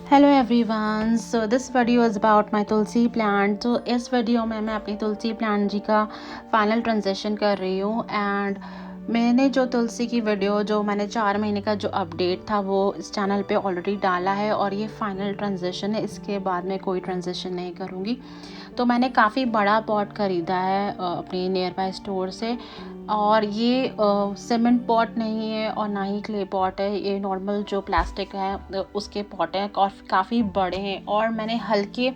Hello everyone, so this video is about my Tulsi plant. तो इस video में मैं अपनी तुलसी प्लांट जी का फाइनल ट्रांजेक्शन कर रही हूँ। एंड मैंने जो तुलसी की वीडियो जो मैंने 4 महीने का जो अपडेट था वो इस चैनल पे ऑलरेडी डाला है, और ये फाइनल ट्रांजेक्शन है। इसके बाद मैं कोई ट्रांजेक्शन नहीं करूँगी। तो मैंने काफ़ी बड़ा पॉट ख़रीदा है अपने नियर बाय स्टोर से, और ये सीमेंट पॉट नहीं है और ना ही क्ले पॉट है। ये नॉर्मल जो प्लास्टिक है उसके पॉट हैं, काफ़ी बड़े हैं। और मैंने हल्के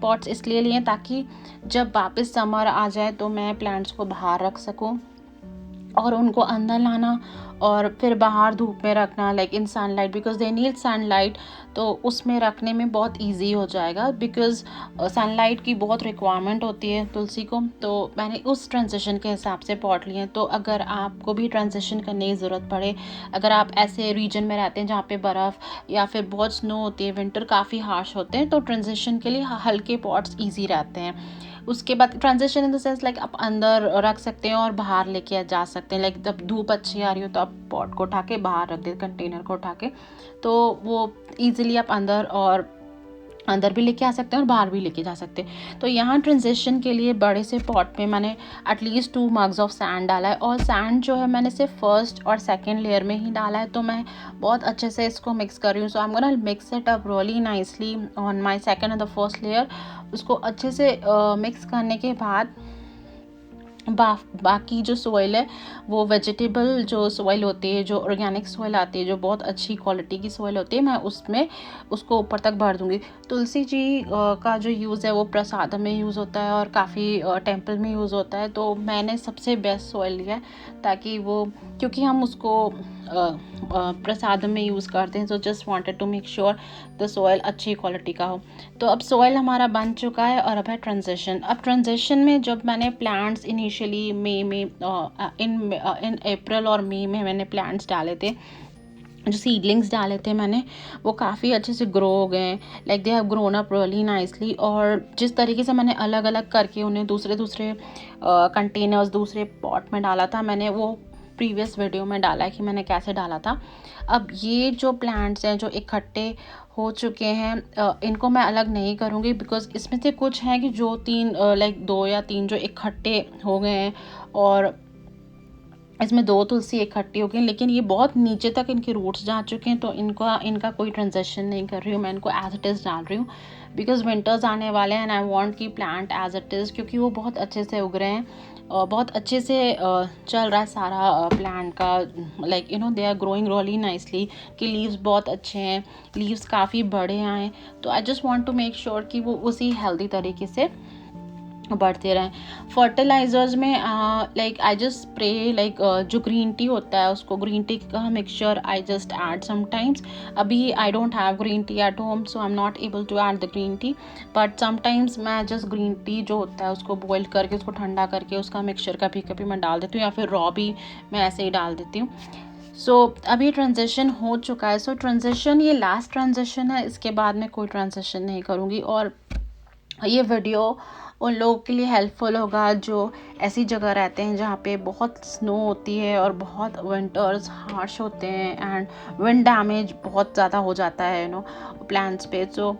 पॉट्स इसलिए लिए ताकि जब वापस समर आ जाए तो मैं प्लांट्स को बाहर रख सकूं, और उनको अंदर लाना और फिर बाहर धूप में रखना, like in sunlight, because they need sunlight. तो उसमें रखने में बहुत इजी हो जाएगा, बिकॉज सनलाइट की बहुत रिक्वायरमेंट होती है तुलसी को। तो मैंने उस ट्रांजिशन के हिसाब से पॉट लिए हैं। तो अगर आपको भी ट्रांजिशन करने की ज़रूरत पड़े, अगर आप ऐसे रीजन में रहते हैं जहाँ पे बर्फ़ या फिर बहुत स्नो होती है, विंटर काफ़ी हार्श होते हैं, तो ट्रांजिशन के लिए हल्के पॉट्स ईजी रहते हैं। उसके बाद transition in the sense like आप अंदर रख सकते हैं और बाहर लेके जा सकते हैं। लाइक जब धूप अच्छी आ रही हो तो आप पॉट को उठा के बाहर रख दें, कंटेनर को उठा के, तो वो ईजिली आप अंदर भी लेके आ सकते हैं और बाहर भी लेके जा सकते हैं। तो यहाँ ट्रांजिशन के लिए बड़े से पॉट में मैंने एटलीस्ट 2 मग्स ऑफ सैंड डाला है, और सैंड जो है मैंने सिर्फ फर्स्ट और सेकंड लेयर में ही डाला है। तो मैं बहुत अच्छे से इसको मिक्स कर रही हूँ। So I am gonna mix it up really nicely on my second and the first layer. उसको अच्छे से मिक्स करने के बाद बाकी जो सॉइल है वो वेजिटेबल जो सॉइल होती है, जो ऑर्गेनिक सॉइल आती है, जो बहुत अच्छी क्वालिटी की सॉइल होती है, मैं उसमें उसको ऊपर तक भर दूंगी। तुलसी जी का जो यूज़ है वो प्रसाद में यूज़ होता है और काफ़ी टेम्पल में यूज़ होता है। तो मैंने सबसे बेस्ट सॉइल लिया है ताकि वो, क्योंकि हम उसको प्रसाद में यूज़ करते हैं। तो just wanted to make sure the soil अच्छी क्वालिटी का हो। तो अब सॉइल हमारा बन चुका है और अब है ट्रांजिशन। अब ट्रांजिशन में जब मैंने प्लांट्स इनिशियली मई में इन अप्रैल और मई में मैंने प्लांट्स डाले थे, जो सीडलिंग्स डाले थे मैंने, वो काफ़ी अच्छे से ग्रो हो गए। Like they have grown up really nicely. और जिस तरीके से मैंने अलग अलग करके उन्हें दूसरे दूसरे कंटेनर्स, दूसरे पॉट में डाला था, मैंने वो प्रीवियस वीडियो में डाला है कि मैंने कैसे डाला था। अब ये जो प्लांट्स हैं जो इकट्ठे हो चुके हैं, इनको मैं अलग नहीं करूँगी, बिकॉज इसमें से कुछ हैं कि जो 2 या 3 जो इकट्ठे हो गए हैं, और इसमें 2 तुलसी इकट्ठी हो गई, लेकिन ये बहुत नीचे तक इनके रूट्स जा चुके हैं। तो इनका कोई ट्रांजेक्शन नहीं कर रही हूँ, मैं इनको एज इट इज़ डाल रही हूँ, बिकॉज विंटर्स आने वाले हैं एंड आई वांट की प्लांट एज इट इज़, क्योंकि वो बहुत अच्छे से उग रहे हैं और बहुत अच्छे से चल रहा है सारा प्लांट का। Like they are growing really nicely, कि लीव्स बहुत अच्छे हैं, लीव्स काफ़ी बड़े आए। तो I just want to make sure कि वो उसी हेल्दी तरीके से बढ़ते रहें। फर्टिलाइजर्स में like I just spray, like जो ग्रीन टी होता है उसको, ग्रीन टी का mixture I just add sometimes. अभी I don't have green tea at home, so I am not able to add the green tea, but sometimes मैं just green tea जो होता है उसको बॉयल करके, उसको ठंडा करके उसका मिक्सचर कभी कभी मैं डाल देती हूँ, या फिर रॉ भी मैं ऐसे ही डाल देती हूँ। सो अभी ट्रांजिशन हो चुका है। सो ट्रांजिशन ये लास्ट ट्रांजिशन है, इसके बाद मैं कोई ट्रांजिशन नहीं करूँगी। और ये वीडियो उन लोगों के लिए हेल्पफुल होगा जो ऐसी जगह रहते हैं जहाँ पे बहुत स्नो होती है और बहुत विंटर्स हार्श होते हैं एंड विंड डैमेज बहुत ज़्यादा हो जाता है प्लांट्स पे। So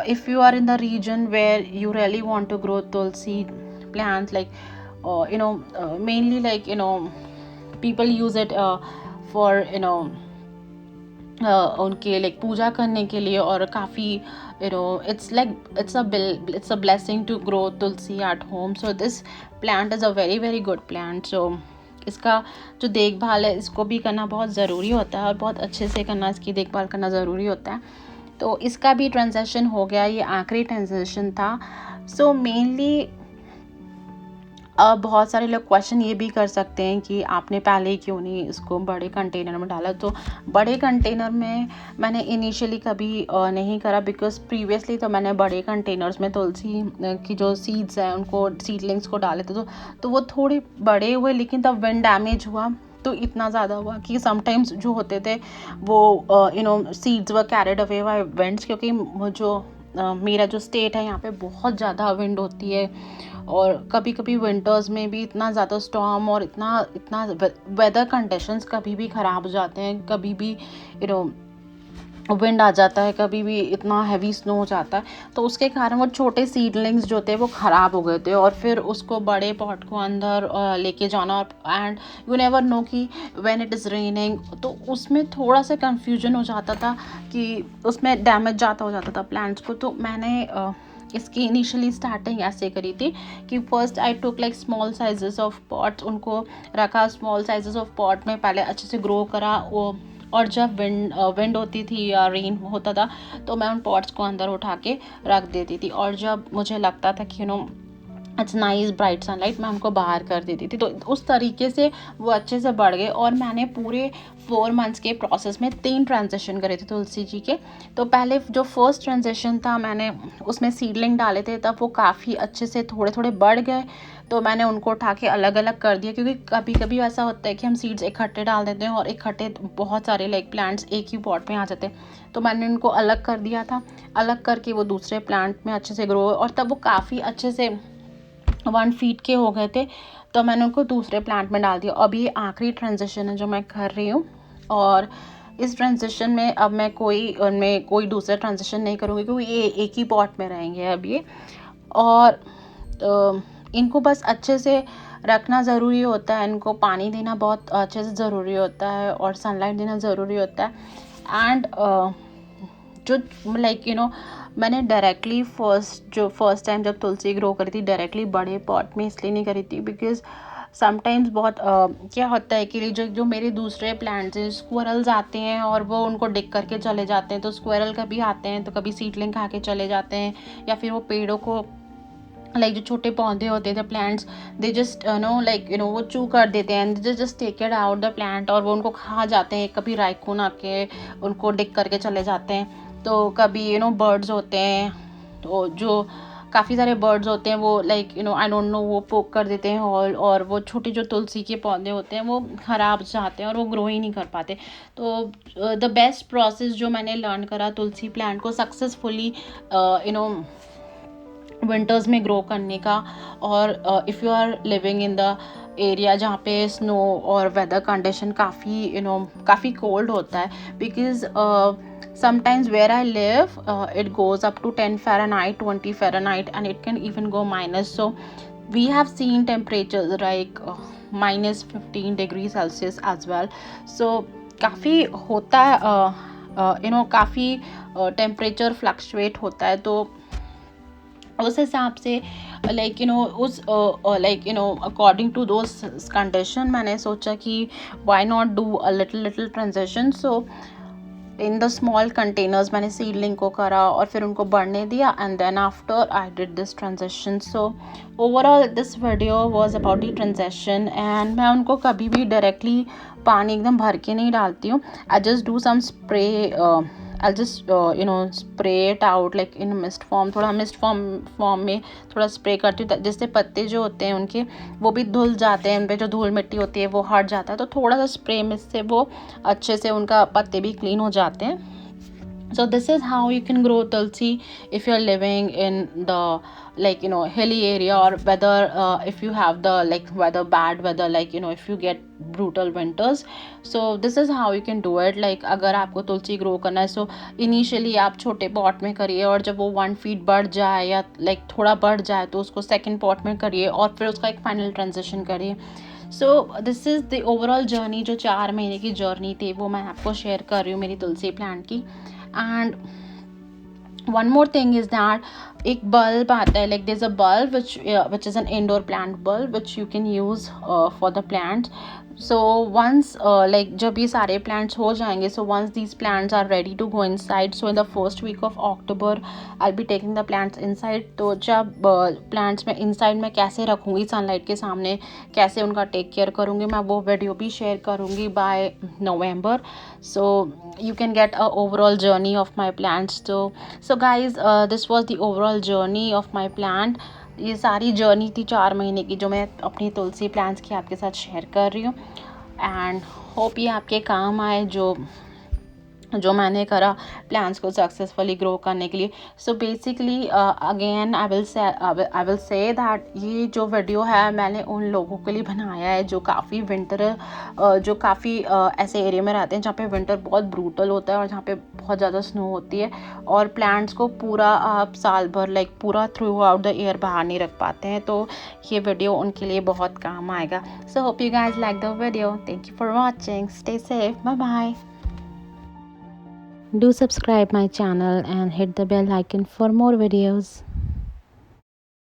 if you are in the region where you really want to grow tulsi plants, like mainly like people use it for उनके लाइक पूजा करने के लिए, और काफ़ी it's a blessing to grow tulsi at home. So this plant is a very very good plant. So इसका जो देखभाल है इसको भी करना बहुत ज़रूरी होता है, और बहुत अच्छे से करना, इसकी देखभाल करना ज़रूरी होता है। तो इसका भी ट्रांजेक्शन हो गया, ये आखिरी ट्रांजेक्शन था। सो मेनली अब बहुत सारे लोग क्वेश्चन ये भी कर सकते हैं कि आपने पहले क्यों नहीं इसको बड़े कंटेनर में डाला। तो बड़े कंटेनर में मैंने इनिशियली कभी नहीं करा, बिकॉज प्रीवियसली तो मैंने बड़े कंटेनर्स में तुलसी की जो सीड्स हैं उनको, सीडलिंग्स को डाले थे, तो वो थोड़े बड़े हुए, लेकिन तब विंड डैमेज हुआ तो इतना ज़्यादा हुआ कि समटाइम्स जो होते थे वो seeds were carried away by winds, क्योंकि जो मेरा जो स्टेट है यहाँ पे बहुत ज़्यादा विंड होती है, और कभी कभी विंटर्स में भी इतना ज़्यादा स्टॉर्म और इतना वेदर कंडीशंस कभी भी ख़राब हो जाते हैं, कभी भी विंड आ जाता है, कभी भी इतना हैवी स्नो हो जाता है, तो उसके कारण वो छोटे सीडलिंग्स जो थे वो ख़राब हो गए थे। और फिर उसको बड़े पॉट को अंदर लेके जाना, और एंड यू नेवर नो कि व्हेन इट इज़ रेनिंग, तो उसमें थोड़ा सा कंफ्यूजन हो जाता था कि उसमें डैमेज ज़्यादा हो जाता था प्लांट्स को। तो मैंने इसकी इनिशियली स्टार्टिंग ऐसे करी थी कि first I took like small sizes of pots, उनको रखा स्मॉल साइजेस ऑफ पॉट में, पहले अच्छे से ग्रो करा वो। और जब विंड होती थी या रेन होता था तो मैं उन पॉट्स को अंदर उठा के रख देती थी, और जब मुझे लगता था कि इट्स नाइस ब्राइट सनलाइट, मैं उनको बाहर कर देती थी। तो उस तरीके से वो अच्छे से बढ़ गए, और मैंने पूरे 4 मंथ्स के प्रोसेस में 3 ट्रांजेक्शन करे थे तुलसी जी के। तो पहले जो फर्स्ट ट्रांजेक्शन था मैंने उसमें सीडलिंग डाले थे, तब वो काफ़ी अच्छे से थोड़े थोड़े बढ़ गए, तो मैंने उनको उठा के अलग अलग कर दिया, क्योंकि कभी कभी ऐसा होता है कि हम सीड्स इकट्ठे डाल देते हैं और इकट्ठे बहुत सारे लाइक प्लांट्स एक ही पॉट में आ जाते हैं। तो मैंने उनको अलग कर दिया था, अलग करके वो दूसरे प्लांट में अच्छे से ग्रो, और तब वो काफ़ी अच्छे से 1 फीट के हो गए थे। तो मैंने उनको दूसरे प्लांट में डाल दिया। अब ये आखिरी ट्रांजिशन है जो मैं कर रही हूँ, और इस ट्रांजिशन में अब मैं उनमें कोई दूसरा ट्रांजिशन नहीं करूँगी, क्योंकि ये एक ही पॉट में रहेंगे अब ये। और इनको बस अच्छे से रखना ज़रूरी होता है, इनको पानी देना बहुत अच्छे से ज़रूरी होता है, और सनलाइट देना ज़रूरी होता है। एंड जो लाइक मैंने डायरेक्टली फर्स्ट टाइम जब तुलसी ग्रो करी थी डायरेक्टली बड़े पॉट में इसलिए नहीं करी थी, बिकॉज समटाइम्स बहुत क्या होता है कि जो मेरे दूसरे प्लांट्स हैं, स्क्वायरल्स आते हैं और वो उनको डिग करके चले जाते हैं। तो स्क्वायरल कभी आते हैं तो कभी सीडलिंग खा के चले जाते हैं, या फिर वो पेड़ों को लाइक जो छोटे पौधे होते थे प्लांट्स, दे जस्ट वो चू कर देते हैं, they just take it out the plant, और वो उनको खा जाते हैं। कभी राइकून आके उनको डिग करके चले जाते हैं। तो कभी बर्ड्स होते हैं, तो जो काफ़ी सारे बर्ड्स होते हैं वो लाइक आई डोंट नो वो पोक कर देते हैं हॉल, और वो छोटे जो तुलसी के पौधे होते हैं वो ख़राब जाते हैं और वो ग्रो ही नहीं कर पाते। तो द बेस्ट प्रोसेस जो मैंने लर्न करा तुलसी प्लांट को सक्सेसफुली विंटर्स में ग्रो करने का, और if you are living in the area जहाँ पे स्नो और वेदर कंडीशन काफ़ी कोल्ड होता है, because sometimes where I live it goes up to 10 Fahrenheit, 20 Fahrenheit, and it can even go minus. So we have seen temperatures like minus 15 degrees Celsius as well. So काफ़ी होता है, काफ़ी temperature fluctuate होता है। तो उस हिसाब से अकॉर्डिंग टू दोस कंडीशन मैंने सोचा कि why not do a little transaction. So in the small containers मैंने सीडलिंग को करा और फिर उनको बढ़ने दिया, and then after I did this transaction. So overall this video was about the transaction, एंड मैं उनको कभी भी डायरेक्टली पानी एकदम भर के नहीं डालती हूँ। I just do some spray, I'll just spray it out like in mist form, थोड़ा मिस्ट फॉर्म में थोड़ा स्प्रे करती हूँ, जिससे पत्ते जो होते हैं उनके वो भी धुल जाते हैं, उन पर जो धूल मिट्टी होती है वो हट जाता है। तो थोड़ा सा स्प्रे मिस्ट से वो अच्छे से उनका पत्ते भी क्लीन हो जाते हैं। So this is how you can grow tulsi if you're living in the hilly area, or whether if you have the bad weather, if you get brutal winters. So this is how you can do it. अगर आपको तुलसी grow करना है, so initially आप छोटे pot में करिए, और जब वो 1 फीट बढ़ जाए या थोड़ा बढ़ जाए तो उसको सेकेंड पॉट में करिए, और फिर उसका एक फाइनल ट्रांजिशन करिए। So this is the overall journey, जो 4 महीने की जर्नी थी वो मैं आपको शेयर कर रही हूँ मेरी तुलसी प्लांट की। And one more thing is that एक bulb आता है, like there's a bulb which is an indoor plant bulb which you can use for the plants. So once जब ये सारे plants हो जाएंगे, so once these plants are ready to go inside, so in the first week of October I'll be taking the plants inside. तो जब plants में inside में कैसे रखूँगी sunlight के सामने, कैसे उनका take care करूँगी, मैं वो वीडियो भी शेयर करूँगी by November. So you can get a overall journey of my plants. So guys, this was the overall journey of my plant. ये सारी जर्नी थी 4 महीने की जो मैं अपनी तुलसी प्लांट्स की आपके साथ शेयर कर रही हूँ, एंड होप ये आपके काम आए जो जो मैंने करा प्लान्स को सक्सेसफुली ग्रो करने के लिए। So basically again I will say that ये जो वीडियो है मैंने उन लोगों के लिए बनाया है जो काफ़ी जो काफ़ी ऐसे एरिया में रहते हैं जहाँ पे विंटर बहुत ब्रूटल होता है और जहाँ पे बहुत ज़्यादा स्नो होती है, और प्लांट्स को पूरा आप साल भर लाइक पूरा थ्रू आउट द ईयर बाहर नहीं रख पाते हैं, तो ये वीडियो उनके लिए बहुत काम आएगा। So hope you guys like the video. Thank you for watching. Stay safe. Bye bye. Do subscribe my channel and hit the bell icon for more videos.